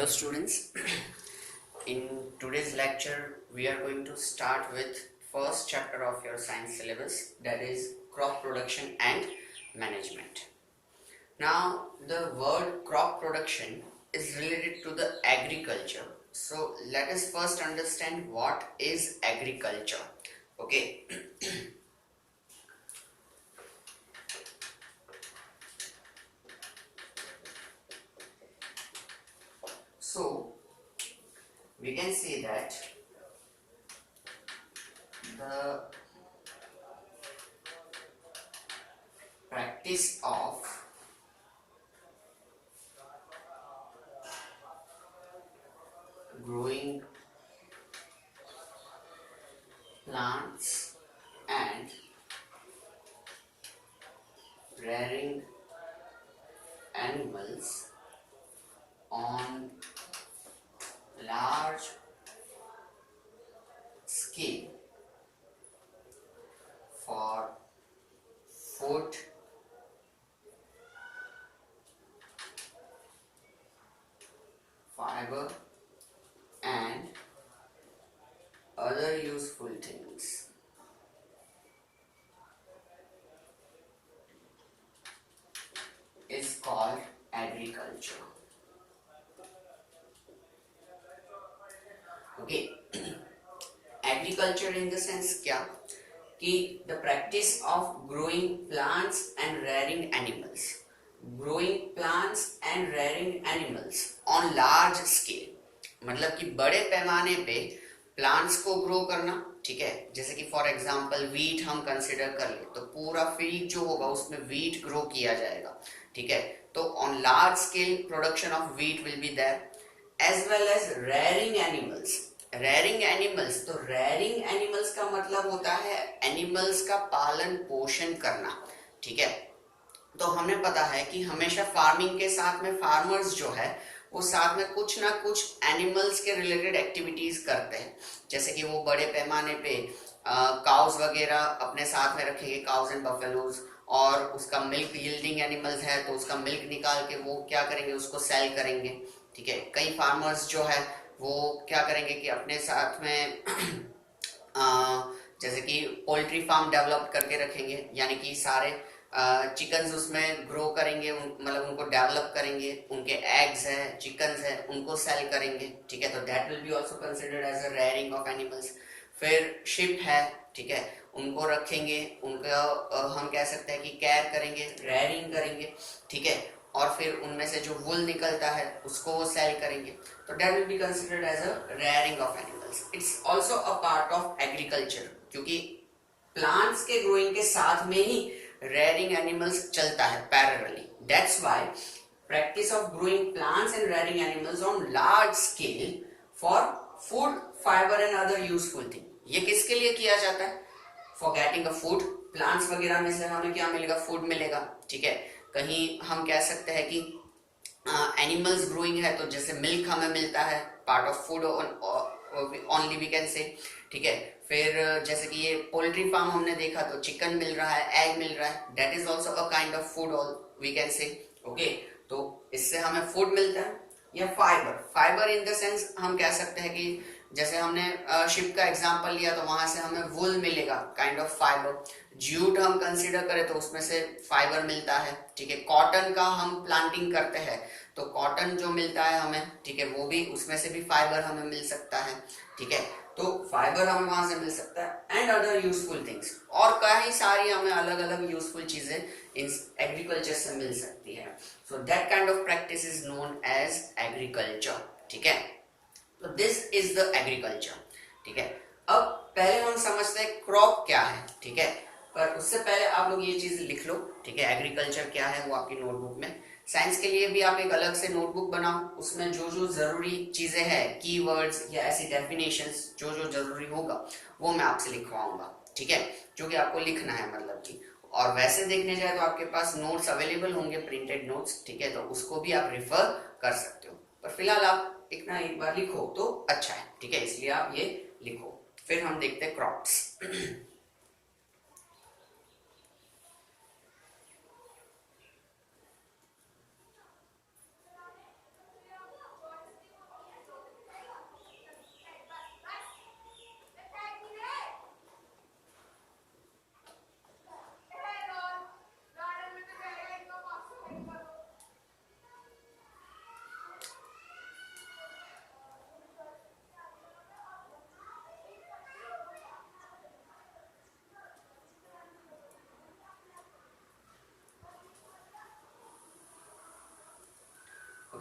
Hello students, in today's lecture we are going to start with first chapter of your science syllabus, that is crop production and management. Now the word crop production is related to the agriculture. So let us first understand what is agriculture. Okay. So we can say that the practice of growing plants and rearing animals on large scale for food, fiber and other useful things is called agriculture. Okay. Agriculture in the sense क्या कि the practice of growing plants and rearing animals, growing plants and rearing animals on large scale, मतलब कि बड़े पैमाने पे plants को grow करना. ठीक है, जैसे कि फॉर एग्जांपल वीट हम कंसिडर कर ले तो पूरा फील्ड जो होगा उसमें वीट ग्रो किया जाएगा. ठीक है, तो on large scale production of wheat will be there, as well as rearing animals. Rearing animals, तो रेयरिंग एनिमल्स का मतलब होता है एनिमल्स का पालन पोषण करना. ठीक है, तो हमें पता है कि हमेशा फार्मिंग के साथ में फार्मर्स जो है वो साथ में कुछ ना कुछ एनिमल्स के रिलेटेड एक्टिविटीज करते हैं. जैसे कि वो बड़े पैमाने पे काउस वगैरह अपने साथ में रखेंगे, काउस एंड बफेलोज, और उसका मिल्क यील्डिंग एनिमल्स है तो उसका मिल्क निकाल के वो क्या करेंगे, उसको सेल करेंगे. ठीक है, कई फार्मर्स जो है वो क्या करेंगे कि अपने साथ में जैसे कि पोल्ट्री फार्म डेवलप करके रखेंगे, यानी कि सारे चिकन्स उसमें ग्रो करेंगे, मतलब उनको डेवलप करेंगे, उनके एग्स हैं, चिकन्स हैं, उनको सेल करेंगे. ठीक है, तो that will be also considered as a rearing of animals. फिर शिप है, ठीक है, उनको रखेंगे, उनका हम कह सकते हैं कि केयर करेंगे, रेयरिंग करेंगे. ठीक है, और फिर उनमें से जो वुल निकलता है उसको वो सेल करेंगे, तो that will be considered as a rearing of animals. It's also a part of agriculture, क्योंकि प्लांट्स के ग्रोइंग के साथ में ही रेयरिंग एनिमल्स चलता है parallelly. That's why practice of growing plants and rearing animals on large scale for food, fibre and other useful thing. ये किसके लिए किया जाता है? For getting a food. Plants वगैरह में से हमें क्या मिलेगा? फूड मिलेगा. ठीक है, कहीं हम कह सकते हैं कि एनिमल्स ग्रोइंग है तो जैसे मिल्क हमें मिलता है, part of food only we can say. ठीक है, फिर जैसे कि ये पोल्ट्री फार्म हमने देखा तो चिकन मिल रहा है, एग मिल रहा है, that is also a kind of food we can say. Okay, तो इससे हमें फूड मिलता है. या fibre, fibre in the sense हम कह सकते हैं कि जैसे हमने शिप का एग्जांपल लिया तो वहां से हमें वुल मिलेगा, काइंड ऑफ फाइबर. जूट हम कंसीडर करें तो उसमें से फाइबर मिलता है. ठीक है, कॉटन का हम प्लांटिंग करते हैं तो कॉटन जो मिलता है हमें, ठीक है, वो भी उसमें से भी फाइबर हमें मिल सकता है. ठीक है, तो फाइबर हमें वहां से मिल सकता है एंड अदर यूजफुल थिंग्स, और कई सारी हमें अलग अलग यूजफुल चीजें इन एग्रीकल्चर से मिल सकती है. So that kind of practice is known as agriculture. ठीक है, तो दिस इज द एग्रीकल्चर. ठीक है, अब पहले हम समझते हैं क्रॉप क्या है. ठीक है, पर उससे पहले आप लोग ये चीज लिख लो. ठीक है, एग्रीकल्चर क्या है वो आपकी नोटबुक में. साइंस के लिए भी आप एक अलग से नोटबुक बनाओ, उसमें जो जो जरूरी चीजें हैं, कीवर्ड्स या ऐसी डेफिनेशंस जो जो जरूरी होगा वो मैं आपसे लिखवाऊंगा. ठीक है, जो कि आपको लिखना है, मतलब कि, और वैसे देखने जाए तो आपके पास नोट्स अवेलेबल होंगे, प्रिंटेड नोट्स. ठीक है, तो उसको भी आप रिफर कर सकते हो, पर फिलहाल आप इतना एक बार लिखो तो अच्छा है. ठीक है, इसलिए आप ये लिखो. फिर हम देखते हैं क्रॉप्स.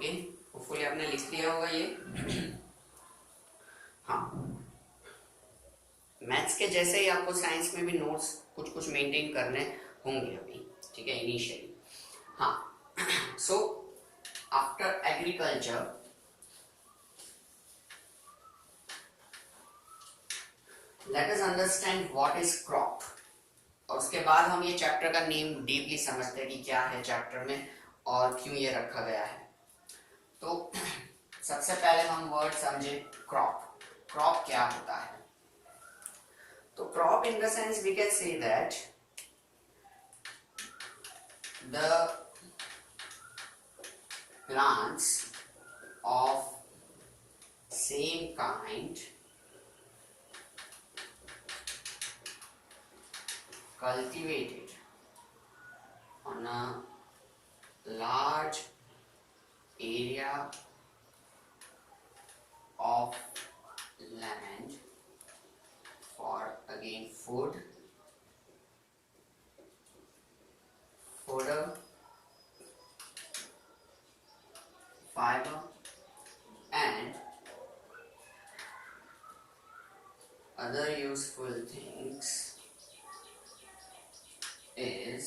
ओके, होपफुली आपने लिख लिया होगा ये। हाँ, मैथ्स के जैसे ही आपको साइंस में भी नोट्स कुछ कुछ मेंटेन करने होंगे अभी, ठीक है, इनिशियली। हाँ, so after agriculture let us understand what is crop, और उसके बाद हम ये चैप्टर का नेम डीपली समझते हैं कि क्या है चैप्टर में और क्यों ये रखा गया है। तो सबसे पहले हम वर्ड समझे क्रॉप। क्रॉप क्या होता है? तो crop in the sense we can say that the plants of same kind cultivated on a large area of land for again food, fodder, fiber and other useful things is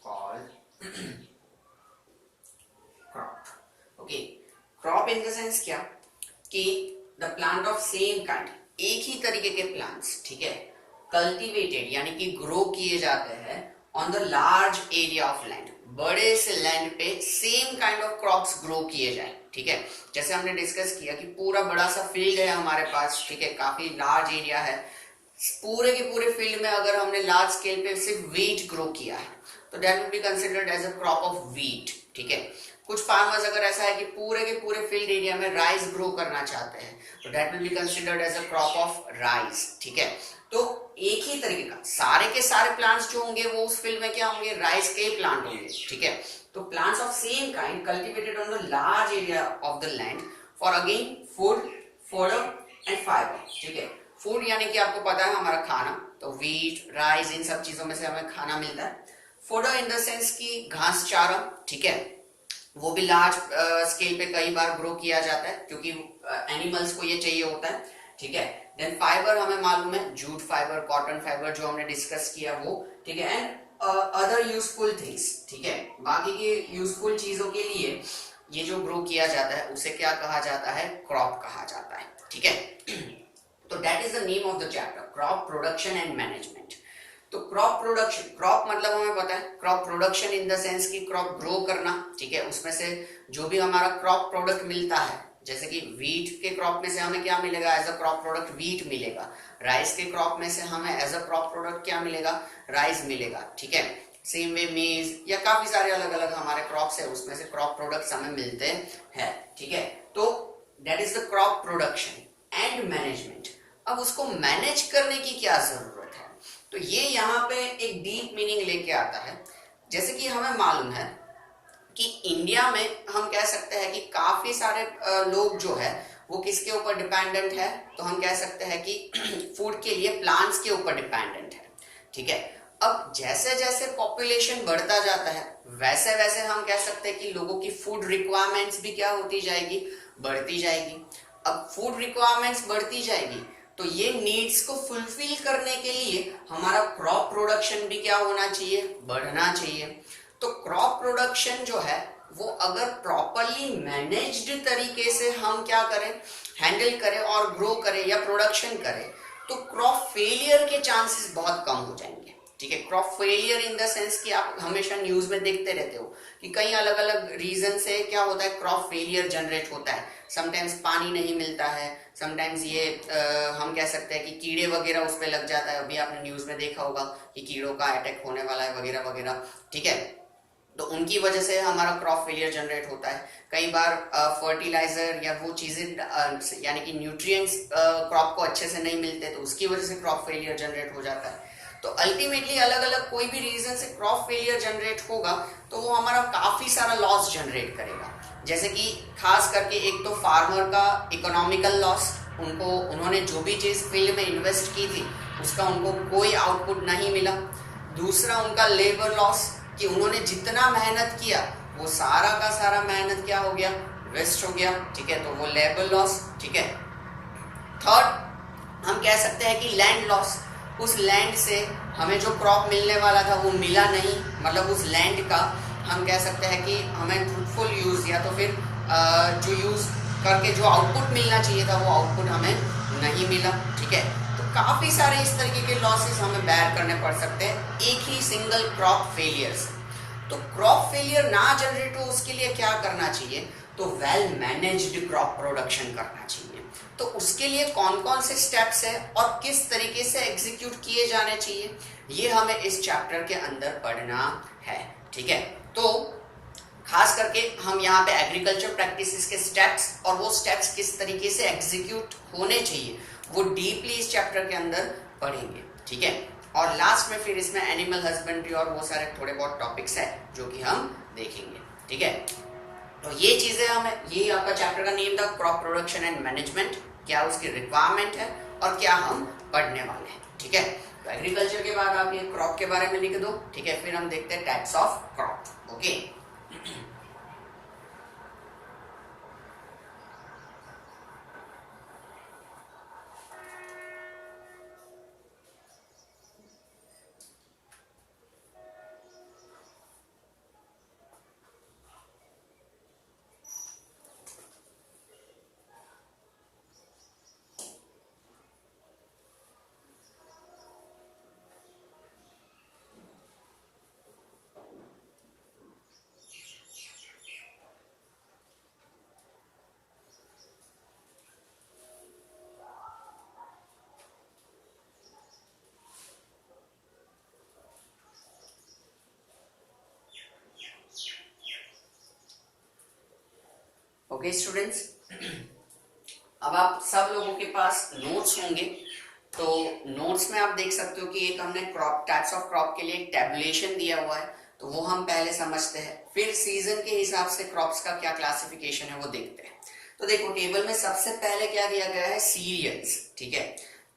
called crop. Okay, crop in the sense क्या कि the plant of same kind, एक ही तरीके के plants, ठीक है, cultivated यानी कि grow किए जाते हैं on the large area of land, बड़े से लैंड पे same kind of crops grow किए जाए, ठीक है। जैसे हमने डिस्कस किया कि पूरा बड़ा सा फील्ड है हमारे पास, ठीक है, काफी लार्ज एरिया है, पूरे के पूरे फील्ड में अगर हमने लार्ज स्केल पे सिर्फ व्हीट ग्रो किया है तो that will be considered as a crop of wheat, ठीक है। कुछ फार्मर्स अगर ऐसा है कि पूरे के पूरे फील्ड एरिया में राइस ग्रो करना चाहते हैं तो that will be considered as a crop of rice, ठीक है। तो एक ही तरीके का सारे के सारे प्लांट्स जो होंगे वो उस फील्ड में क्या होंगे, राइस के प्लांट होंगे, ठीक है। तो plants of same kind cultivated on the large area of the land for again food, fodder and fibre, ठीक है। फूड यानी कि आपको पता है हमारा खाना, तो व्हीट, राइस, इन सब चीजों में से हमें खाना मिलता है। फॉडर इन द सेंस की घास चारा, ठीक है, वो भी लार्ज स्केल पे कई बार ग्रो किया जाता है क्योंकि एनिमल्स को ये चाहिए होता है, ठीक है। देन फाइबर हमें मालूम है, जूट फाइबर, कॉटन फाइबर जो हमने डिस्कस किया वो, ठीक है। एंड अदर यूजफुल थिंग्स, ठीक है, बाकी के यूजफुल चीजों के लिए ये जो ग्रो किया जाता है उसे क्या कहा जाता है, क्रॉप कहा जाता है, ठीक है। तो that is the name of the chapter, crop production and management. तो क्रॉप प्रोडक्शन, क्रॉप मतलब हमें पता है, crop production in the sense की क्रॉप ग्रो करना, ठीक है, उसमें से जो भी हमारा क्रॉप प्रोडक्ट मिलता है, जैसे कि व्हीट के क्रॉप में से हमें क्या मिलेगा, as a crop product wheat मिलेगा। राइस के क्रॉप में से हमें एज अ क्रॉप प्रोडक्ट क्या मिलेगा, राइस मिलेगा, ठीक है। सेम वे मेज या काफी सारे अलग अलग हमारे क्रॉप्स है, उसमें से क्रॉप प्रोडक्ट्स हमें मिलते हैं, ठीक है। तो that is the crop production and management. अब उसको मैनेज करने की क्या जरूरत है, तो ये यहाँ पे एक डीप मीनिंग लेके आता है। जैसे कि हमें मालूम है कि इंडिया में हम कह सकते हैं कि काफी सारे लोग जो है वो किसके ऊपर डिपेंडेंट है, तो हम कह सकते हैं कि फूड के लिए प्लांट्स के ऊपर डिपेंडेंट है, ठीक है। अब जैसे जैसे पॉपुलेशन बढ़ता जाता है वैसे वैसे हम कह सकते हैं कि लोगों की फूड रिक्वायरमेंट्स भी क्या होती जाएगी, बढ़ती जाएगी। अब फूड रिक्वायरमेंट्स बढ़ती जाएगी तो ये नीड्स को फुलफिल करने के लिए हमारा क्रॉप प्रोडक्शन भी क्या होना चाहिए, बढ़ना चाहिए। तो क्रॉप प्रोडक्शन जो है वो अगर प्रॉपरली मैनेज्ड तरीके से हम क्या करें, हैंडल करें और ग्रो करें या प्रोडक्शन करें तो क्रॉप फेलियर के चांसेस बहुत कम हो जाएंगे, ठीक है। Crop failure in the sense कि आप हमेशा न्यूज में देखते रहते हो कि कई अलग अलग रीजन से क्या होता है, क्रॉप फेलियर जनरेट होता है। समटाइम्स पानी नहीं मिलता है, समटाइम्स ये हम कह सकते हैं कि कीड़े वगैरह उस पर लग जाता है, अभी आपने न्यूज में देखा होगा कि कीड़ों का अटैक होने वाला है वगैरह वगैरह, ठीक है। तो उनकी वजह से हमारा क्रॉप फेलियर जनरेट होता है। कई बार फर्टिलाइजर या वो चीजें यानी कि न्यूट्रिएंट्स क्रॉप को अच्छे से नहीं मिलते तो उसकी वजह से क्रॉप फेलियर जनरेट हो जाता है। तो अल्टीमेटली अलग अलग कोई भी रीजन से क्रॉप फेलियर जनरेट होगा तो वो हमारा काफी सारा लॉस जनरेट करेगा। जैसे कि खास करके एक तो फार्मर का इकोनॉमिकल लॉस, उनको उन्होंने जो भी चीज़ फील्ड में इन्वेस्ट की थी उसका उनको कोई आउटपुट नहीं मिला। दूसरा उनका लेबर लॉस, कि उन्होंने जितना मेहनत किया वो सारा का सारा मेहनत क्या हो गया, वेस्ट हो गया, ठीक है, तो वो लेबर लॉस, ठीक है। थर्ड हम कह सकते हैं कि लैंड लॉस, उस लैंड से हमें जो क्रॉप मिलने वाला था वो मिला नहीं, मतलब उस लैंड का हम कह सकते हैं कि हमें फ्रूटफुल यूज या तो फिर जो यूज करके जो आउटपुट मिलना चाहिए था वो आउटपुट हमें नहीं मिला, ठीक है। तो काफ़ी सारे इस तरीके के लॉसेस हमें बेयर करने पड़ सकते हैं एक ही सिंगल क्रॉप फेलियर से। तो क्रॉप फेलियर ना जनरेट हो उसके लिए क्या करना चाहिए, तो वेल मैनेज्ड क्रॉप प्रोडक्शन करना चाहिए। तो उसके लिए कौन कौन से स्टेप्स है और किस तरीके से एग्जीक्यूट किए जाने चाहिए, ये हमें इस चैप्टर के अंदर पढ़ना है, ठीक है। तो खास करके हम यहाँ पे एग्रीकल्चर प्रैक्टिसेस के स्टेप्स और वो स्टेप्स किस तरीके से एग्जीक्यूट होने चाहिए वो डीपली इस चैप्टर के अंदर पढ़ेंगे, ठीक है। और लास्ट में फिर इसमें एनिमल हस्बेंड्री और वो सारे थोड़े बहुत टॉपिक्स है जो कि हम देखेंगे, ठीक है। तो ये चीजें हमें, ये आपका चैप्टर का नेम था क्रॉप प्रोडक्शन एंड मैनेजमेंट, क्या उसकी रिक्वायरमेंट है और क्या हम पढ़ने वाले हैं, ठीक है। तो एग्रीकल्चर के बाद आप ये क्रॉप के बारे में लिख दो, ठीक है, फिर हम देखते हैं types of crop, okay. Okay students, अब आप सब लोगों के पास नोट्स होंगे, तो नोट्स में आप देख सकते हो कि एक हमने क्रॉप टाइप्स ऑफ क्रॉप के लिए एक टेबुलेशन दिया हुआ है, तो वो हम पहले समझते हैं, फिर सीजन के हिसाब से क्रॉप्स का क्या क्लासिफिकेशन है वो देखते हैं। तो देखो टेबल में सबसे पहले क्या दिया गया है, सीरियल्स, ठीक है।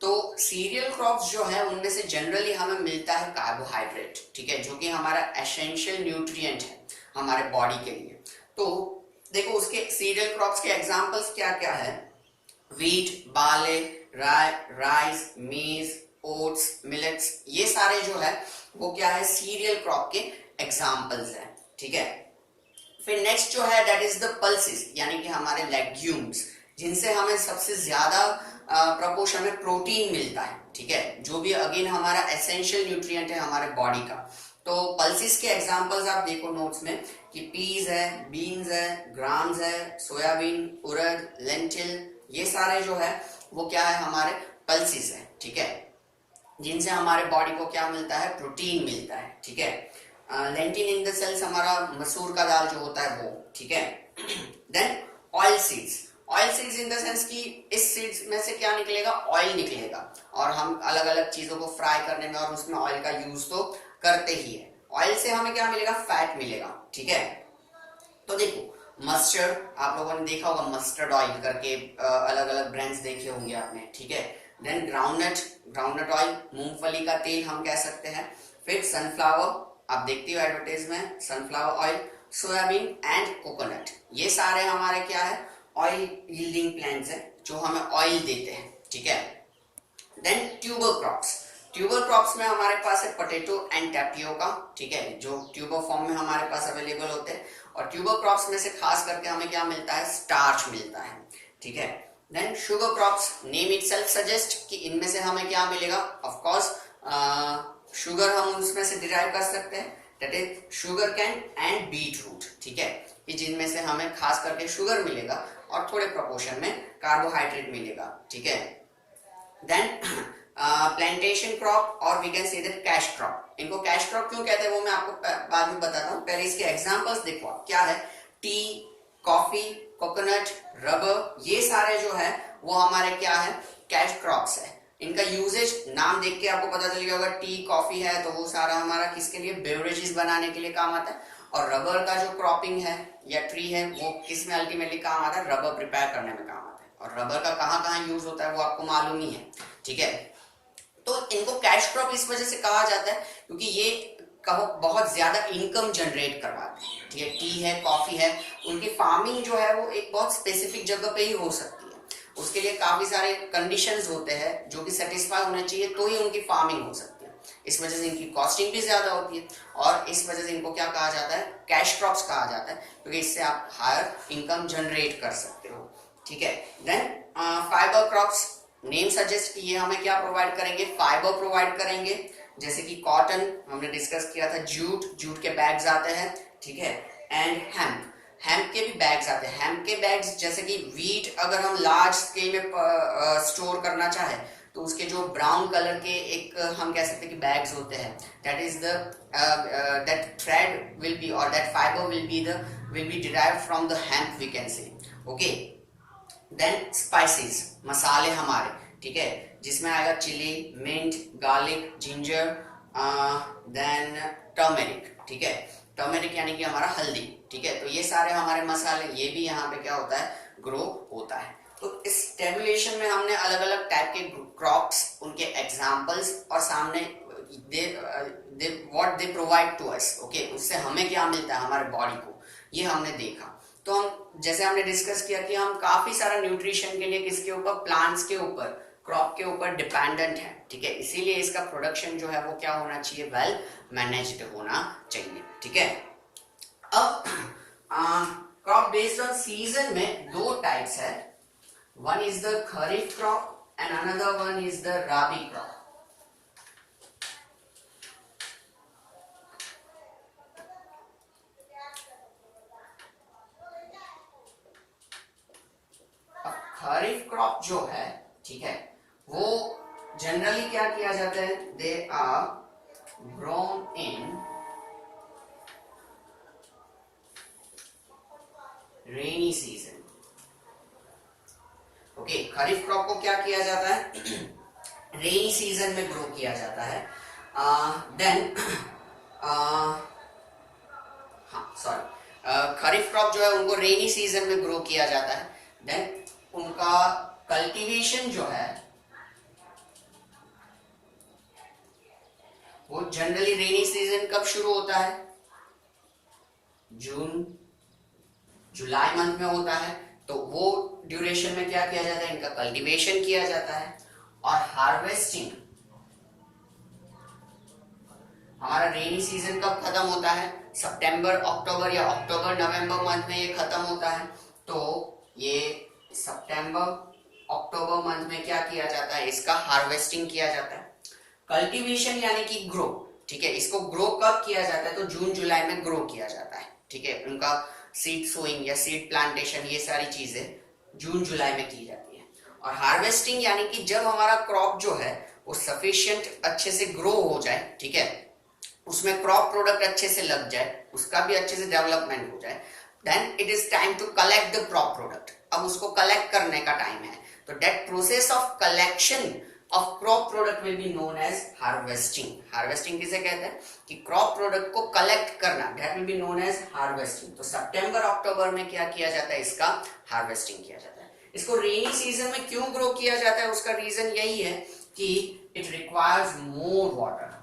तो सीरियल क्रॉप्स जो है उनमें से जनरली हमें मिलता है कार्बोहाइड्रेट, ठीक है, जो कि हमारा एसेंशियल न्यूट्रिएंट है हमारे बॉडी के लिए। तो देखो उसके सीरियल क्रॉप्स के एग्जांपल्स क्या क्या है, वीट, बार्ले, राइस, मेज, ओट्स, मिलेट्स, ये सारे जो है वो क्या है, सीरियल क्रॉप के एग्जांपल्स हैं, ठीक है। फिर नेक्स्ट जो है दैट इज द पल्सेस, यानी कि हमारे लेग्यूम्स, जिनसे हमें सबसे ज्यादा प्रपोर्शन में प्रोटीन मिलता है, ठीक है, जो भी अगेन हमारा एसेंशियल न्यूट्रिएंट है हमारे बॉडी का। तो पल्सेस के एग्जांपल्स आप देखो नोट्स में कि पीज है, बीन्स है, ग्राम्स है, सोयाबीन, उड़द, लेंटिल, ये सारे जो है वो क्या है, हमारे पल्सेस है, ठीक है, जिनसे हमारे बॉडी को क्या मिलता है, प्रोटीन मिलता है, ठीक है। लेंटिन इन द सेल्स हमारा मसूर का दाल जो होता है वो, ठीक है। Then oil seeds, oil seeds in the sense कि इस सीड्स में से क्या निकलेगा, ऑयल निकलेगा, और हम अलग अलग चीजों को फ्राई करने में और उसमें ऑयल का यूज तो करते ही है। ऑयल से हमें क्या मिलेगा, फैट मिलेगा, ठीक है। तो देखो मस्टर्ड, आप लोगों ने देखा होगा मस्टर्ड ऑयल करके, अलग अलग ब्रांड्स देखे होंगे आपने, ठीक है। देन ग्राउंडनट, ग्राउंडनट ऑयल, मूंगफली का तेल हम कह सकते हैं। फिर सनफ्लावर, आप देखते हो एडवर्टाइज में sunflower oil, soybean and coconut, ये सारे हमारे क्या है, ऑयल यील्डिंग प्लांट्स है जो हमें ऑयल देते हैं, ठीक है। Then tuber crops, tuber crops में हमारे पास है पोटैटो एंड टैपियोका, ठीक है, जो ट्यूबर फॉर्म में हमारे पास अवेलेबल होते हैं। और ट्यूबर क्रॉप्स में से खास करके हमें क्या मिलता है, स्टार्च मिलता है, ठीक है। Then sugar crops, name itself suggest कि इनमें से हमें क्या मिलेगा, ऑफ कोर्स शुगर हम उसमें से डिराइव कर सकते हैं, that is sugarcane and beetroot, ठीक है, कि जिनमें से हमें खास करके शुगर मिलेगा और थोड़े प्रोपोर्शन में कार्बोहाइड्रेट मिलेगा, ठीक है। देन प्लांटेशन क्रॉप और we can say that cash crop, इनको कैश क्रॉप क्यों कहते हैं वो मैं आपको बाद में बताता हूँ, पहले इसके एग्जांपल्स देखो क्या है, टी, कॉफी, कोकोनट, रबर, ये सारे जो है वो हमारे क्या है, कैश क्रॉप्स है। इनका यूजेज नाम देख के आपको पता चलेगा, अगर टी कॉफी है तो वो सारा हमारा किसके लिए, बेवरेजेस बनाने के लिए काम आता है। और रबर का जो क्रॉपिंग है या ट्री है वो किस में अल्टीमेटली काम आता है, रबर प्रिपेयर करने में काम आता है, और रबर का कहाँ कहाँ यूज होता है वो आपको मालूम ही है, ठीक है। तो इनको कैश क्रॉप इस वजह से कहा जाता है क्योंकि ये बहुत ज्यादा इनकम जनरेट करवाते हैं, ठीक है। टी है, कॉफी है, उनकी फार्मिंग जो है वो एक बहुत स्पेसिफिक जगह पे ही हो सकती है। उसके लिए काफी सारे कंडीशंस होते हैं जो कि सेटिस्फाई होने चाहिए तो ही उनकी फार्मिंग हो सकती है। इस वजह से इनकी कॉस्टिंग भी ज्यादा होती है और इस वजह से इनको क्या कहा जाता है, कैश क्रॉप्स कहा जाता है, क्योंकि इससे आप हायर इनकम जनरेट कर सकते हो, ठीक है। Then fibre crops, name suggest कि ये हमें क्या प्रोवाइड करेंगे, फाइबर प्रोवाइड करेंगे, जैसे कि कॉटन हमने डिस्कस किया था, जूट के बैग्स आते हैं, ठीक है। एंड हेम्प के भी बैग्स आते हैं। हेम्प के बैग्स जैसे कि वीट अगर हम लार्ज स्केल में स्टोर करना चाहे तो उसके जो ब्राउन कलर के एक हम कह सकते हैं कि बैग्स होते हैं, that is the that thread will be और that fibre will be derived from the hemp we can say, okay. Then spices, मसाले हमारे, ठीक है, जिसमें आएगा chilli, mint, garlic, ginger, then turmeric, ठीक है। टर्मेरिक यानी कि हमारा हल्दी, ठीक है। तो ये सारे हमारे मसाले, ये भी यहाँ पे क्या होता है, ग्रो होता है। तो इस टेबुलेशन में हमने अलग अलग टाइप के क्रॉप्स, उनके एग्जांपल्स और सामने what they provide to us, okay, उससे हमें क्या मिलता है हमारे बॉडी को, ये हमने देखा। तो हम जैसे हमने डिस्कस किया कि हम काफी सारा न्यूट्रिशन के लिए किसके ऊपर, प्लांट्स के ऊपर, क्रॉप के ऊपर डिपेंडेंट है, ठीक है। इसीलिए इसका प्रोडक्शन जो है वो क्या होना चाहिए, वेल मैनेज्ड होना चाहिए, ठीक है। अब क्रॉप बेस्ड ऑन सीजन में दो टाइप्स है, one is the kharif crop and another one is the rabi crop. Kharif crop जो है, ठीक है, वो जनरली क्या किया जाता है, they are grown in rainy season, okay. Kharif crop को क्या किया जाता है, रेनी सीजन में ग्रो किया जाता है। देन हाँ सॉरी, खरीफ क्रॉप जो है उनको रेनी सीजन में ग्रो किया जाता है। देन उनका कल्टीवेशन जो है वो जनरली रेनी सीजन कब शुरू होता है, जून जुलाई मंथ में होता है। तो वो ड्यूरेशन में क्या किया जाता है, इनका कल्टीवेशन किया जाता है। और हार्वेस्टिंग हमारा रेनी सीजन कब खत्म होता है, सितंबर अक्टूबर या अक्टूबर नवंबर मंथ में ये खत्म होता है। तो ये सितंबर अक्टूबर मंथ में क्या किया जाता है, इसका हार्वेस्टिंग किया जाता है। कल्टीवेशन यानी कि ग्रो, ठीक है, इसको ग्रो कब किया जाता है, तो जून जुलाई में ग्रो किया जाता है, ठीक है। उनका सीड सोइंग या सीड प्लांटेशन, ये सारी चीजें जून जुलाई में की जाती है। और हार्वेस्टिंग यानी कि जब हमारा क्रॉप जो है वो सफिशिएंट अच्छे से ग्रो हो जाए, ठीक है, उसमें क्रॉप प्रोडक्ट अच्छे से लग जाए, उसका भी अच्छे से डेवलपमेंट हो जाए, then it is time to collect the crop product. अब उसको कलेक्ट करने का टाइम है। तो that process of collection of crop product will be known as harvesting. Harvesting किसे कहते हैं, कि क्रॉप प्रोडक्ट को कलेक्ट करना, that will be known as harvesting. तो सितंबर अक्टूबर में क्या किया जाता है, इसका हार्वेस्टिंग किया जाता है। इसको रेनी सीजन में क्यों ग्रो किया जाता है, उसका रीजन यही है कि इट रिक्वायर्स मोर वाटर,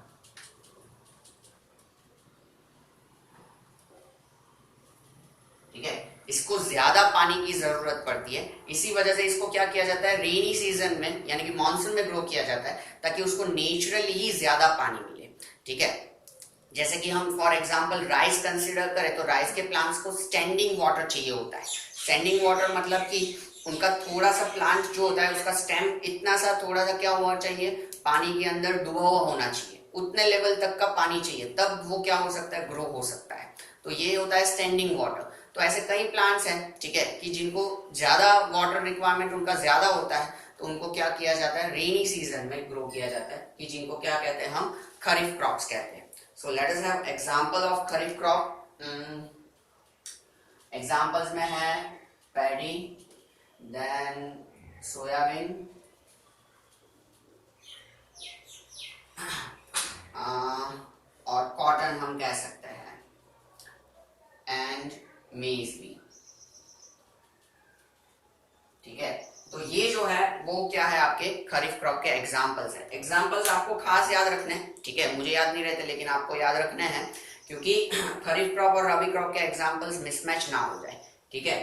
ठीक है, इसको ज्यादा पानी की जरूरत पड़ती है। इसी वजह से इसको क्या किया जाता है, रेनी सीजन में यानी कि मानसून में ग्रो किया जाता है, ताकि उसको नेचुरली ही ज्यादा पानी मिले, ठीक है। जैसे कि हम फॉर एग्जांपल राइस कंसीडर करें तो राइस के प्लांट्स को स्टैंडिंग वाटर चाहिए होता है। स्टैंडिंग वाटर मतलब कि उनका थोड़ा सा प्लांट जो होता है उसका स्टेम इतना सा थोड़ा सा क्या होना चाहिए, पानी के अंदर डूबा हुआ होना चाहिए, उतने लेवल तक का पानी चाहिए, तब वो क्या हो सकता है, ग्रो हो सकता है। तो ये होता है स्टैंडिंग वाटर। तो ऐसे कई प्लांट्स हैं, ठीक है, कि जिनको ज्यादा वाटर रिक्वायरमेंट उनका ज्यादा होता है, तो उनको क्या किया जाता है, रेनी सीजन में ग्रो किया जाता है, कि जिनको क्या कहते हैं, हम खरीफ क्रॉप्स कहते हैं। So let us have example of kharif crop. Examples में है पैडी, देन सोयाबीन, और कॉटन हम कह सकते हैं, एंड मेज भी, ठीक है। खरीफ क्रॉप के एग्जाम्पल्स हैं। एग्जाम्पल्स आपको खास याद रखने हैं, ठीक है, मुझे याद नहीं रहते लेकिन आपको याद रखने हैं, क्योंकि खरीफ क्रॉप और रबी क्रॉप के एग्जाम्पल्स मिसमैच ना हो जाए, ठीक है।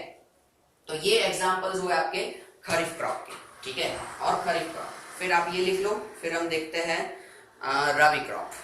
तो ये एग्जाम्पल्स हुए आपके खरीफ क्रॉप के, ठीक है, और खरीफ क्रॉप। फिर आप ये लिख लो, फिर हम देखते हैं rabi crop.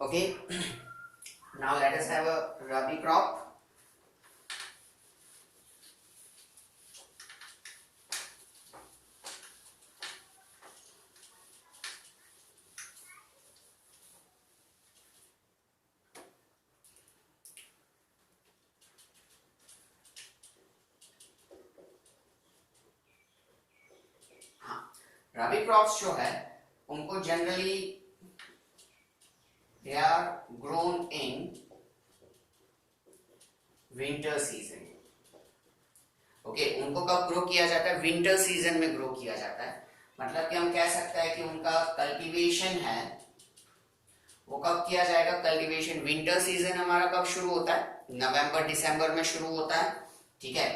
Okay, now let us have a rabi crop. Rabi crops जो है उनको generally they are grown in winter season. Okay, उनको कब ग्रो किया जाता है? विंटर सीजन में ग्रो किया जाता है। मतलब कि हम कह सकते हैं कि उनका कल्टीवेशन है वो कब किया जाएगा? कल्टीवेशन विंटर सीजन हमारा कब शुरू होता है? नवंबर दिसंबर में शुरू होता है, ठीक है।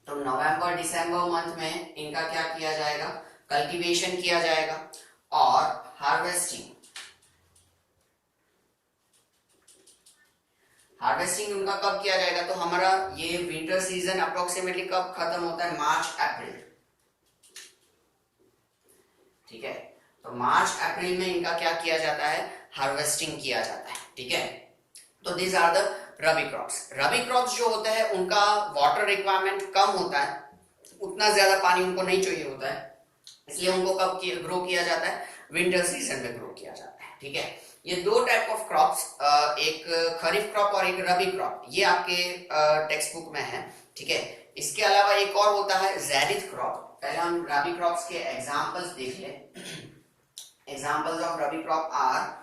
तो नवंबर दिसंबर मंथ में इनका क्या किया जाएगा? कल्टीवेशन किया जाएगा और हार्वेस्टिंग उनका कब किया जाएगा? तो हमारा ये विंटर सीजन अप्रोक्सीमेटली कब खत्म होता है? मार्च अप्रैल, ठीक है। तो मार्च अप्रैल में इनका क्या किया जाता है? हार्वेस्टिंग किया जाता है, ठीक है। तो this are the rabi crops. Rabi crops जो होता है उनका वाटर रिक्वायरमेंट कम होता है, उतना ज्यादा पानी उनको नहीं चाहिए होता है, इसलिए उनको कब ग्रो किया जाता है? विंटर सीजन में ग्रो किया जाता है, ठीक है। ये दो टाइप ऑफ क्रॉप्स, एक खरीफ क्रॉप और एक रबी क्रॉप, ये आपके टेक्स्ट बुक में है, ठीक है। इसके अलावा एक और होता है ज़ैरिथ क्रॉप। पहले हम रबी क्रॉप्स के एग्जांपल्स देख लें। Examples of rabi crop are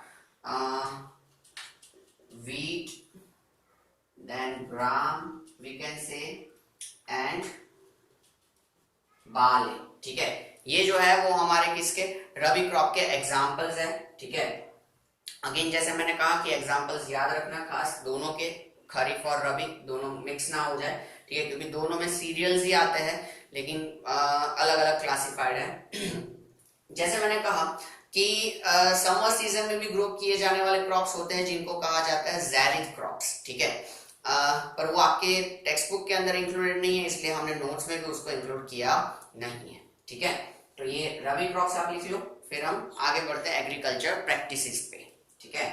wheat, then gram we can say and barley, ठीक है। ये जो है वो हमारे किसके? रबी क्रॉप के एग्जांपल्स हैं, ठीक है। अगेन जैसे मैंने कहा कि एग्जांपल्स याद रखना, खास दोनों के, खरीफ और रबी दोनों मिक्स ना हो जाए, ठीक है, क्योंकि दोनों में सीरियल्स ही आते हैं लेकिन अलग अलग क्लासिफाइड है। जैसे मैंने कहा कि समर सीजन में भी ग्रो किए जाने वाले क्रॉप्स होते हैं जिनको कहा जाता है ज़ैरिथ क्रॉप्स, ठीक है। पर वो आपके टेक्स्ट बुक के अंदर इंक्लूडेड नहीं है, इसलिए हमने नोट्स में भी उसको इंक्लूड किया नहीं है, ठीक है। तो ये रबी क्रॉप्स आप लिख लो, फिर हम आगे बढ़ते हैं एग्रीकल्चर प्रैक्टिसेस पे, ठीक है।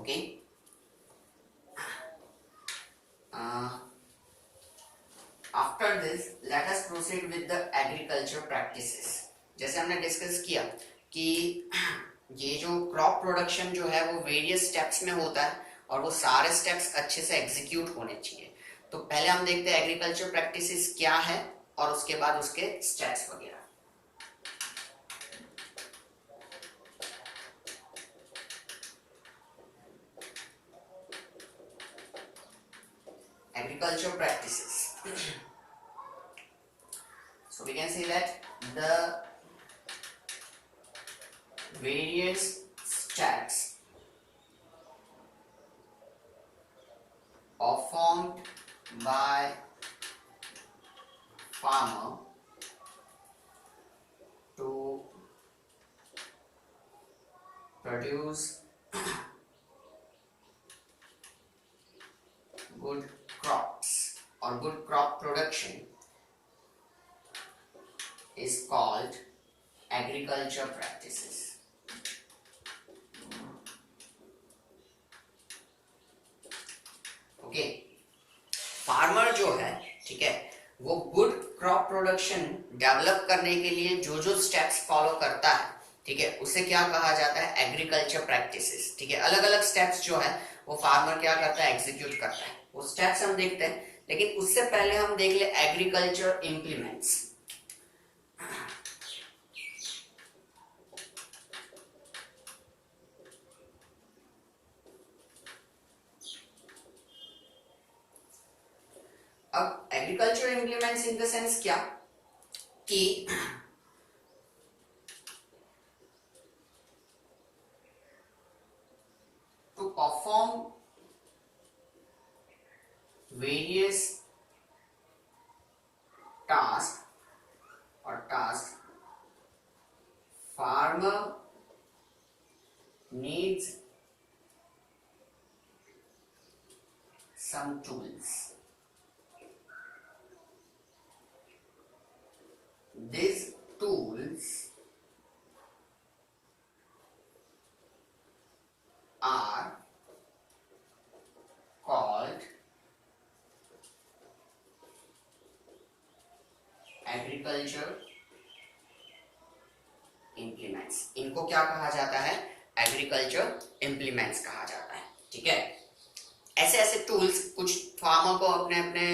Okay, after this let us proceed with the agriculture practices. जैसे हमने डिस्कस किया कि ये जो क्रॉप प्रोडक्शन जो है वो वेरियस स्टेप्स में होता है और वो सारे स्टेप्स अच्छे से एग्जीक्यूट होने चाहिए। तो पहले हम देखते हैं एग्रीकल्चर प्रैक्टिसेस क्या है और उसके बाद उसके स्टेप्स वगैरह। Agriculture practices. So we can say that the various steps performed by farmer to produce good crops or good crop production is called agriculture practices. Okay, farmer जो है, ठीक है, वो गुड क्रॉप प्रोडक्शन डेवलप करने के लिए जो जो स्टेप्स फॉलो करता है, ठीक है, उसे क्या कहा जाता है? Agriculture practices. ठीक है, अलग अलग स्टेप्स जो है वो फार्मर क्या करता है? एग्जीक्यूट करता है। वो स्टेप्स हम देखते हैं, लेकिन उससे पहले हम देख ले एग्रीकल्चर इंप्लीमेंट्स। अब agriculture implements in the sense क्या कि to perform various task farmer needs some tools. These tools are called agriculture implements. इनको क्या कहा जाता है? एग्रीकल्चर इम्प्लीमेंट्स कहा जाता है। ठीक है, ऐसे ऐसे टूल्स, कुछ फार्मर को अपने अपने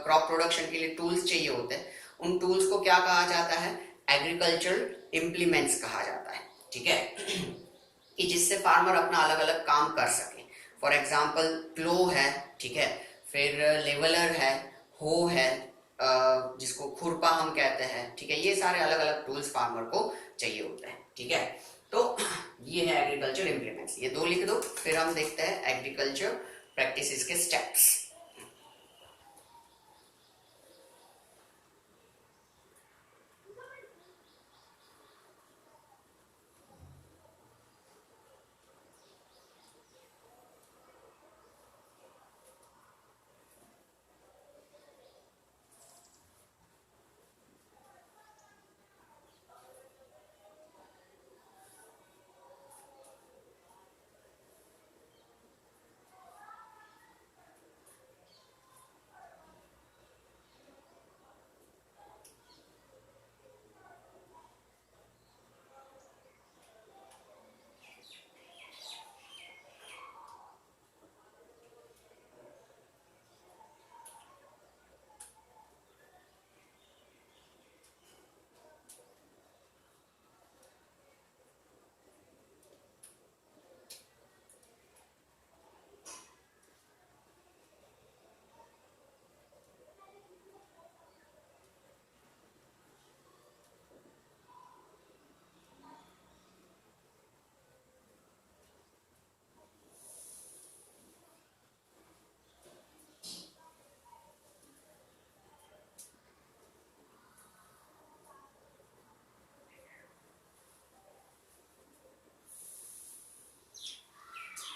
क्रॉप प्रोडक्शन के लिए टूल्स चाहिए होते हैं, उन टूल्स को क्या कहा जाता है? एग्रीकल्चर इम्प्लीमेंट्स कहा जाता है। ठीक है, कि जिससे फार्मर अपना अलग अलग काम कर सके। फॉर एग्जाम्पल प्लो है, ठीक है, फिर लेवलर है, हो है, जिसको खुरपा हम कहते हैं। ठीक है, ये सारे अलग अलग टूल्स फार्मर को चाहिए होते हैं। ठीक है, तो ये है एग्रीकल्चर इम्प्लीमेंट्स, ये दो लिख दो। फिर हम देखते हैं एग्रीकल्चर प्रैक्टिसेस के स्टेप्स।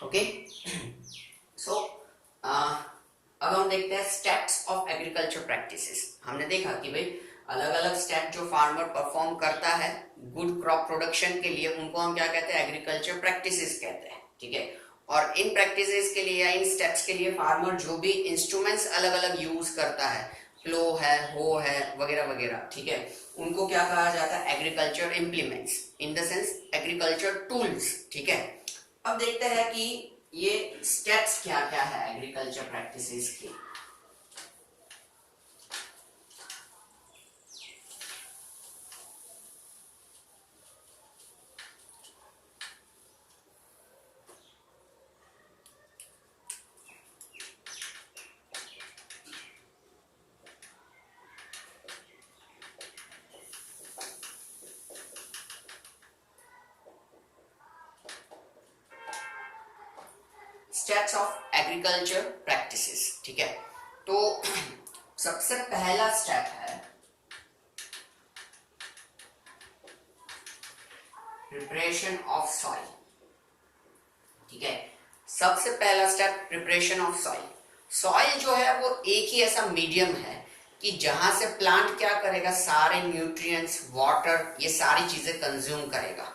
ओके, सो अब हम देखते हैं स्टेप्स ऑफ एग्रीकल्चर प्रैक्टिसेस। हमने देखा कि भाई अलग अलग स्टेप जो फार्मर परफॉर्म करता है गुड क्रॉप प्रोडक्शन के लिए, उनको हम क्या कहते हैं? एग्रीकल्चर प्रैक्टिसेस कहते हैं। ठीक है, और इन प्रैक्टिसेस के लिए या इन स्टेप्स के लिए फार्मर जो भी इंस्ट्रूमेंट्स अलग अलग यूज करता है, प्लो है, हो है, वगैरह वगैरह, ठीक है, उनको क्या कहा जाता है? Agriculture implements, in the sense agriculture tools, ठीक है। अब देखते हैं कि ये स्टेप्स क्या क्या है एग्रीकल्चर प्रैक्टिसेस की। स्टेप्स ऑफ एग्रीकल्चर प्रैक्टिसेस, ठीक है। तो सबसे पहला स्टेप है प्रिपरेशन ऑफ सॉइल, ठीक है। सबसे पहला step preparation of soil. Soil जो है वो एक ही ऐसा मीडियम है कि जहां से प्लांट क्या करेगा, सारे न्यूट्रिएंट्स, वाटर, ये सारी चीजें कंज्यूम करेगा,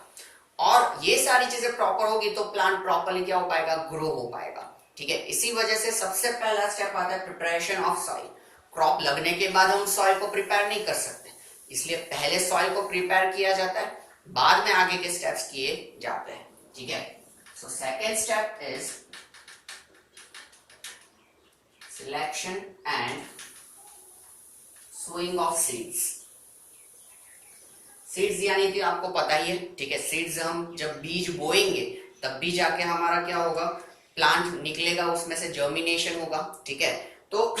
और ये सारी चीजें प्रॉपर होगी तो प्लांट प्रॉपरली क्या हो पाएगा? ग्रो हो पाएगा, ठीक है। इसी वजह से सबसे पहला स्टेप आता है प्रिपरेशन ऑफ सॉइल। क्रॉप लगने के बाद हम सॉइल को प्रिपेयर नहीं कर सकते, इसलिए पहले सॉइल को प्रिपेयर किया जाता है, बाद में आगे के स्टेप्स किए जाते हैं, ठीक है। So second step is selection and sowing of seeds. Seeds यानी कि आपको पता ही है, ठीक है, सीड्स हम जब बीज बोएंगे तब भी जाके हमारा क्या होगा? प्लांट निकलेगा, उसमें से जर्मिनेशन होगा, ठीक है। तो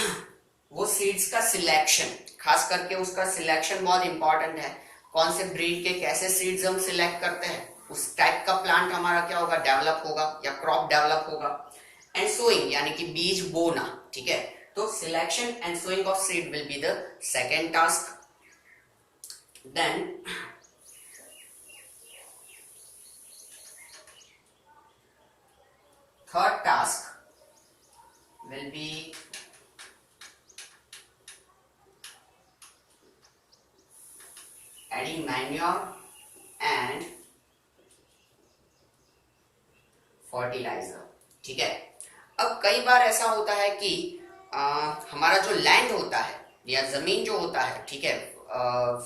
वो सीड्स का सिलेक्शन, खास करके उसका सिलेक्शन बहुत इंपॉर्टेंट है। कौन से ब्रीड के कैसे सीड्स हम सिलेक्ट करते हैं, उस टाइप का प्लांट हमारा क्या होगा? डेवलप होगा या क्रॉप डेवलप होगा। एंड सोइंग यानी कि बीज बोना, ठीक है। तो selection and sowing of seed will be the second task. Then third task will be adding manure and fertilizer, ठीक है। अब कई बार ऐसा होता है कि हमारा जो लैंड होता है या जमीन जो होता है, ठीक है,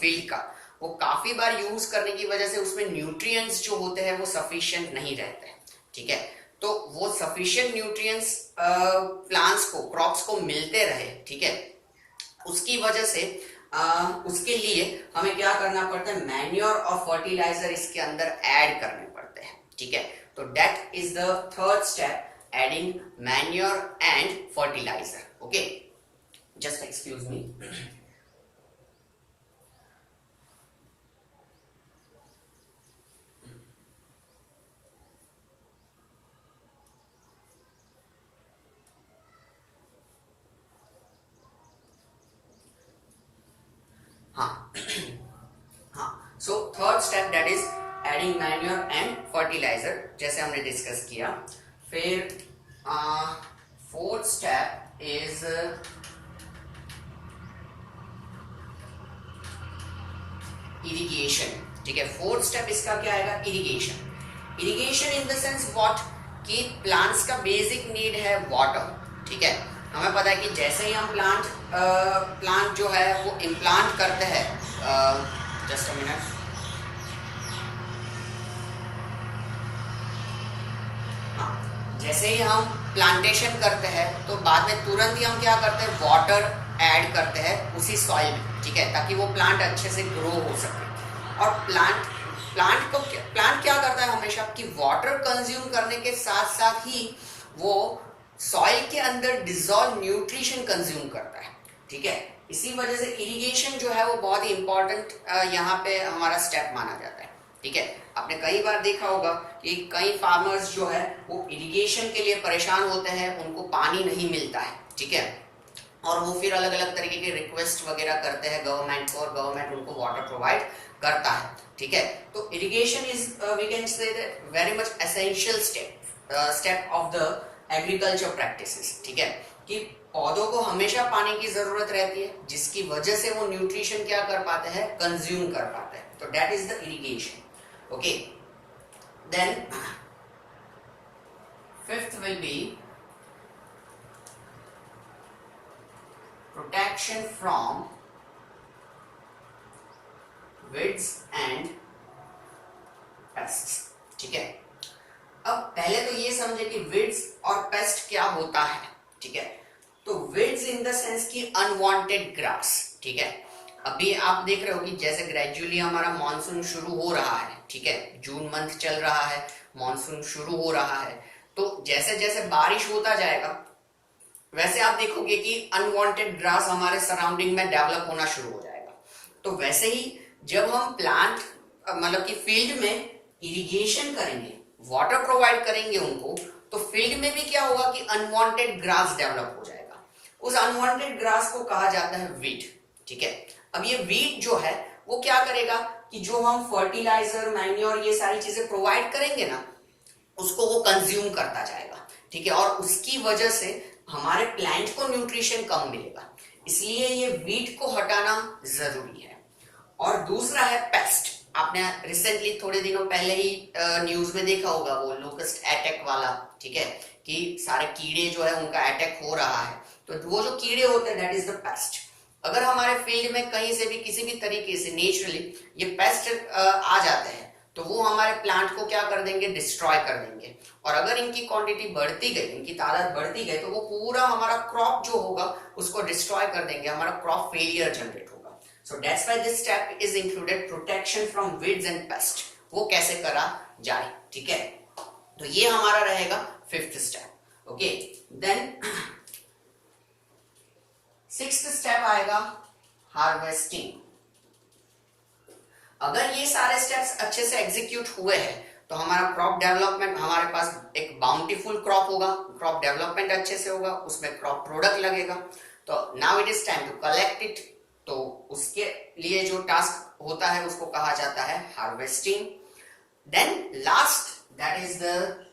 फील्ड का, वो काफी बार यूज करने की वजह से उसमें न्यूट्रिएंट्स जो होते हैं वो सफिशिएंट नहीं रहते हैं, ठीक है। तो वो सफिशिएंट न्यूट्रिएंट्स प्लांट्स को, क्रॉप्स को मिलते रहे, ठीक है, उसकी वजह से उसके लिए हमें क्या करना पड़ता है? मैन्योर और फर्टिलाइजर इसके अंदर ऐड करने पड़ते हैं, ठीक है। तो that is the third step, adding manure and fertiliser, okay. Just excuse me. हाँ हाँ, so third step that is adding manure and fertiliser, जैसे हमने डिस्कस किया। फिर फोर्थ स्टेप इज इरिगेशन, ठीक है। फोर्थ स्टेप इसका क्या आएगा? Irrigation. Irrigation in the sense what, कि प्लांट्स का बेसिक नीड है वाटर, ठीक है। हमें पता है कि जैसे ही हम प्लांट जो है वो इम्प्लांट करते हैं, जस्ट अ मिनट, हाँ, जैसे ही हम प्लांटेशन करते हैं तो बाद में तुरंत ही हम क्या करते हैं? वाटर ऐड करते हैं उसी सॉइल में, ठीक है, ताकि वो प्लांट अच्छे से ग्रो हो सके। और प्लांट क्या करता है हमेशा कि वाटर कंज्यूम करने के साथ साथ ही वो सॉइल के अंदर डिसॉल्व न्यूट्रिशन कंज्यूम करता है, ठीक है। इसी वजह से इरिगेशन जो है वो बहुत ही इंपॉर्टेंट यहाँ पे हमारा स्टेप माना जाता है, ठीक है। आपने कई बार देखा होगा कि कई फार्मर्स जो है वो इरिगेशन के लिए परेशान होते हैं, उनको पानी नहीं मिलता है, ठीक है, और वो फिर अलग अलग तरीके के रिक्वेस्ट वगैरह करते हैं गवर्नमेंट को, और गवर्नमेंट उनको वाटर प्रोवाइड करता है, ठीक है। तो irrigation is we can say very much essential step of the agriculture practices, ठीक है, कि पौधों को हमेशा पानी की जरूरत रहती है, जिसकी वजह से वो न्यूट्रिशन क्या कर पाते हैं? कंज्यूम कर पाते हैं। तो that is the irrigation, okay. Then fifth will be protection from weeds and pests. ठीक है, अब पहले तो ये समझे कि weeds और pest क्या होता है. ठीक है, तो weeds in the sense की unwanted grass. ठीक है, अभी आप देख रहे हो कि जैसे ग्रेजुअली हमारा मॉनसून शुरू हो रहा है. ठीक है, जून मंथ चल रहा है, मॉनसून शुरू हो रहा है, तो जैसे जैसे बारिश होता जाएगा वैसे आप देखोगे कि अनवांटेड ग्रास हमारे सराउंडिंग में डेवलप होना शुरू हो जाएगा. तो वैसे ही जब हम प्लांट मतलब कि फील्ड में इरिगेशन करेंगे, वाटर प्रोवाइड करेंगे उनको, तो फील्ड में भी क्या होगा कि अनवांटेड ग्रास डेवलप हो जाएगा. उस अनवांटेड ग्रास को कहा जाता है वीड. ठीक है, अब ये वीड जो है वो क्या करेगा कि जो हम फर्टिलाइजर, मैन्योर, ये सारी चीजें प्रोवाइड करेंगे ना, उसको वो कंज्यूम करता जाएगा. ठीक है, और उसकी वजह से हमारे प्लांट को न्यूट्रिशन कम मिलेगा. इसलिए ये वीड को हटाना जरूरी है. और दूसरा है पेस्ट. आपने रिसेंटली थोड़े दिनों पहले ही न्यूज में देखा होगा वो लोकस्ट अटैक वाला. ठीक है, कि सारे कीड़े जो है उनका अटैक हो रहा है. तो वो जो कीड़े होते हैं दैट इज द पेस्ट. अगर हमारे फील्ड में कहीं से भी किसी भी तरीके से नेचुरली ये पेस्ट आ जाते हैं तो वो हमारे प्लांट को क्या कर देंगे, डिस्ट्रॉय कर देंगे. और अगर इनकी क्वांटिटी बढ़ती गई, इनकी तादाद बढ़ती गई, तो वो पूरा हमारा क्रॉप जो होगा उसको डिस्ट्रॉय कर देंगे, हमारा क्रॉप फेलियर जनरेट होगा. So that's why this step is included, protection from weeds and paste. वो कैसे करा जाए. ठीक है, तो ये हमारा रहेगा fifth step. Okay, then sixth step आएगा हार्वेस्टिंग. अगर ये सारे स्टेप्स अच्छे से एग्जीक्यूट हुए हैं तो हमारा क्रॉप डेवलपमेंट, हमारे पास एक बाउंटीफुल क्रॉप होगा, क्रॉप डेवलपमेंट अच्छे से होगा, उसमें क्रॉप प्रोडक्ट लगेगा. तो now it is time to collect it. तो उसके लिए जो टास्क होता है उसको कहा जाता है harvesting. Then last that is the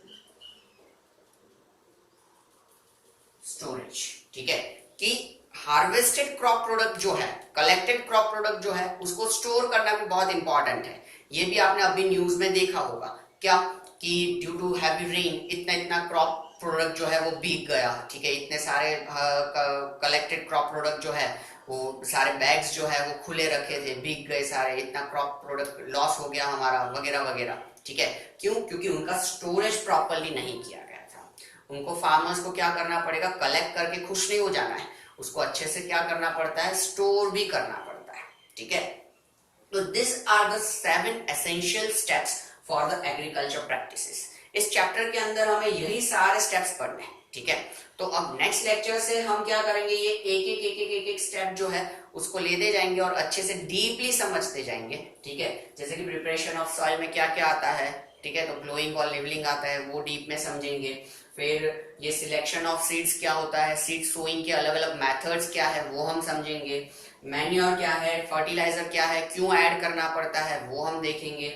storage. ठीक है, कि हार्वेस्टेड क्रॉप प्रोडक्ट जो है, कलेक्टेड क्रॉप प्रोडक्ट जो है, उसको स्टोर करना भी बहुत इंपॉर्टेंट है. ये भी आपने अभी न्यूज में देखा होगा क्या कि ड्यू टू हैवी रेन इतना इतना क्रॉप प्रोडक्ट जो है वो भीग गया. ठीक है, इतने सारे कलेक्टेड क्रॉप प्रोडक्ट जो है वो सारे बैग्स जो है वो खुले रखे थे, भीग गए सारे, इतना क्रॉप प्रोडक्ट लॉस हो गया हमारा, वगैरह वगैरह. ठीक है, क्यों? क्योंकि उनका स्टोरेज प्रॉपरली नहीं किया गया था. उनको फार्मर्स को क्या करना पड़ेगा, कलेक्ट करके खुश नहीं हो जाना है, उसको अच्छे से क्या करना पड़ता है, स्टोर भी करना पड़ता है. ठीक है, तो this are the 7 essential steps for the agriculture practices. इस चैप्टर के अंदर हमें यही सारे स्टेप्स पढ़ने हैं. ठीक है, तो अब नेक्स्ट लेक्चर से हम क्या करेंगे, ये एक एक स्टेप जो है उसको लेते जाएंगे और अच्छे से डीपली समझते जाएंगे. ठीक है, जैसे कि प्रिपरेशन ऑफ सॉइल में क्या क्या आता है. ठीक है, तो ग्लोइंग और लेवलिंग आता है, वो डीप में समझेंगे. फिर ये सिलेक्शन ऑफ सीड्स क्या होता है, सीड सोइंग के अलग अलग मेथड्स क्या है वो हम समझेंगे. मैन्योर क्या है, फर्टिलाइजर क्या है, क्यों ऐड करना पड़ता है वो हम देखेंगे.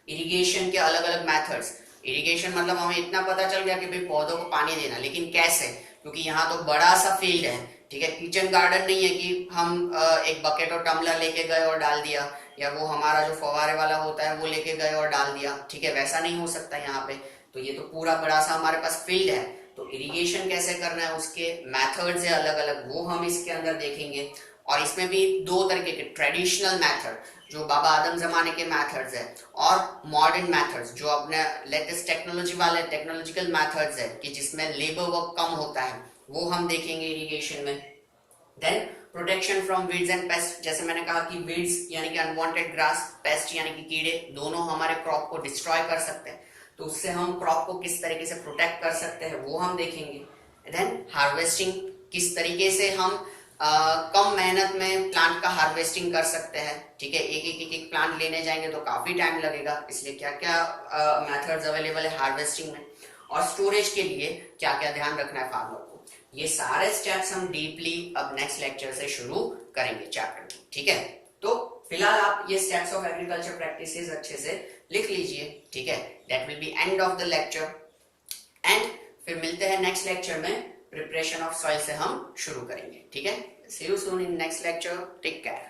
इरिगेशन के अलग अलग मेथड्स. इरिगेशन मतलब हमें इतना पता चल गया कि भाई पौधों को पानी देना, लेकिन कैसे, क्योंकि यहाँ तो बड़ा सा फील्ड है. ठीक है, किचन गार्डन नहीं है कि हम एक बकेट और टम्बलर लेके गए और डाल दिया, या वो हमारा जो फवारे वाला होता है वो लेके गए और डाल दिया. ठीक है, वैसा नहीं हो सकता यहाँ पे. तो ये तो पूरा बड़ा सा हमारे पास फील्ड है. तो इरिगेशन कैसे करना है, उसके मेथड्स है अलग अलग, वो हम इसके अंदर देखेंगे. और इसमें भी 2 तरीके के, ट्रेडिशनल मेथड जो बाबा आदम जमाने के मेथड्स है, और मॉडर्न मेथड्स जो अपने लेटेस्ट टेक्नोलॉजी वाले टेक्नोलॉजिकल मेथड्स है कि जिसमें लेबर वर्क कम होता है, वो हम देखेंगे इरिगेशन में. Then protection from weeds and pest. जैसे मैंने कहा कि वीड्स यानी कि अनवांटेड ग्रास, पेस्ट यानी कि कीड़े, दोनों हमारे क्रॉप को डिस्ट्रॉय कर सकते हैं. तो उससे हम क्रॉप को किस तरीके से प्रोटेक्ट कर सकते हैं वो हम देखेंगे. देन हार्वेस्टिंग, किस तरीके से हम कम मेहनत में प्लांट का हार्वेस्टिंग कर सकते हैं. ठीक है, एक प्लांट लेने जाएंगे तो काफी टाइम लगेगा, इसलिए क्या क्या मेथड्स अवेलेबल है हार्वेस्टिंग में. और स्टोरेज के लिए क्या क्या ध्यान रखना है फार्मर को. ये सारे स्टेप्स हम डीपली अब नेक्स्ट लेक्चर से शुरू करेंगे चैप्टर में. ठीक है, तो फिलहाल आप ये स्टेप्स ऑफ एग्रीकल्चर प्रैक्टिसेस अच्छे से लिख लीजिए. ठीक है, that will be end of the lecture. And फिर मिलते हैं नेक्स्ट लेक्चर में, प्रिपरेशन ऑफ सॉइल से हम शुरू करेंगे. ठीक है, see you soon in next lecture. Take care.